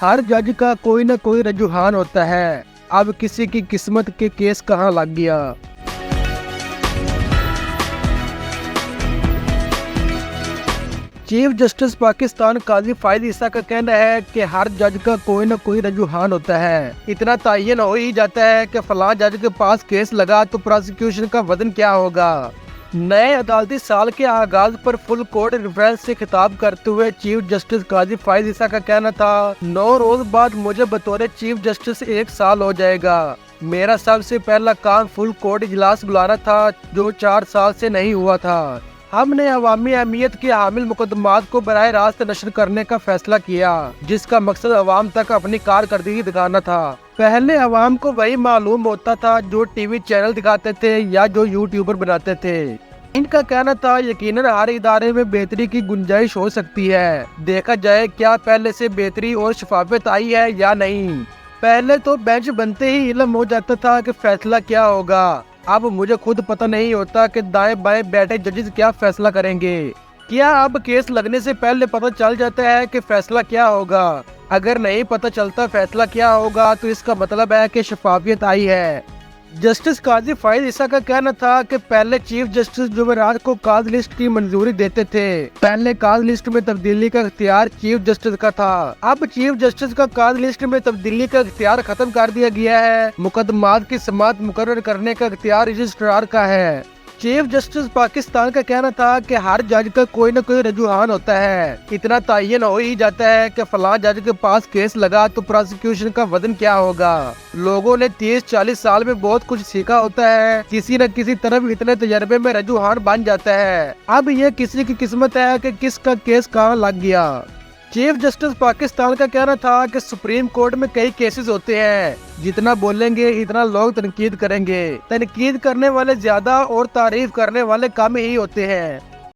ہر جج کا کوئی نہ کوئی رجحان ہوتا ہے، اب کسی کی قسمت کے کیس کہاں لگ گیا۔ چیف جسٹس پاکستان قاضی فائز عیسیٰ کا کہنا ہے کہ ہر جج کا کوئی نہ کوئی رجحان ہوتا ہے، اتنا تعین ہو ہی جاتا ہے کہ فلاں جج کے پاس کیس لگا تو پراسیکیوشن کا وزن کیا ہوگا۔ نئے عدالتی سال کے آغاز پر فل کورٹ ریفرنس سے خطاب کرتے ہوئے چیف جسٹس قاضی فائز عیسیٰ کا کہنا تھا، 9 روز بعد مجھے بطور چیف جسٹس 1 سال ہو جائے گا۔ میرا سب سے پہلا کام فل کورٹ اجلاس بلانا تھا جو 4 سال سے نہیں ہوا تھا۔ ہم نے عوامی اہمیت کے حامل مقدمات کو براہ راست نشر کرنے کا فیصلہ کیا، جس کا مقصد عوام تک اپنی کارکردگی دکھانا تھا۔ پہلے عوام کو وہی معلوم ہوتا تھا جو ٹی وی چینل دکھاتے تھے یا جو یوٹیوبر بناتے تھے۔ ان کا کہنا تھا یقیناً ہر ادارے میں بہتری کی گنجائش ہو سکتی ہے، دیکھا جائے کیا پہلے سے بہتری اور شفافیت آئی ہے یا نہیں۔ پہلے تو بینچ بنتے ہی علم ہو جاتا تھا کہ فیصلہ کیا ہوگا، اب مجھے خود پتہ نہیں ہوتا کہ دائیں بائیں بیٹھے ججز کیا فیصلہ کریں گے۔ کیا اب کیس لگنے سے پہلے پتہ چل جاتا ہے کہ فیصلہ کیا ہوگا؟ اگر نہیں پتہ چلتا فیصلہ کیا ہوگا تو اس کا مطلب ہے کہ شفافیت آئی ہے۔ جسٹس قاضی فائز عیسیٰ کا کہنا تھا کہ پہلے چیف جسٹس جمعرات کو کاز لسٹ کی منظوری دیتے تھے، پہلے کاز لسٹ میں تبدیلی کا اختیار چیف جسٹس کا تھا، اب چیف جسٹس کا کاز لسٹ میں تبدیلی کا اختیار ختم کر دیا گیا ہے، مقدمات کی سماعت مقرر کرنے کا اختیار رجسٹرار کا ہے۔ چیف جسٹس پاکستان کا کہنا تھا کہ ہر جج کا کوئی نہ کوئی رجحان ہوتا ہے، اتنا تعین ہو ہی جاتا ہے کہ فلاں جج کے پاس کیس لگا تو پراسیکیوشن کا وزن کیا ہوگا۔ لوگوں نے 30-40 سال میں بہت کچھ سیکھا ہوتا ہے، کسی نہ کسی طرف اتنے تجربے میں رجحان بن جاتا ہے، اب یہ کسی کی قسمت ہے کہ کس کا کیس کہاں لگ گیا۔ چیف جسٹس پاکستان کا کہنا تھا کہ سپریم کورٹ میں کئی کیسز ہوتے ہیں، جتنا بولیں گے اتنا لوگ تنقید کریں گے، تنقید کرنے والے زیادہ اور تعریف کرنے والے کم ہی ہوتے ہیں۔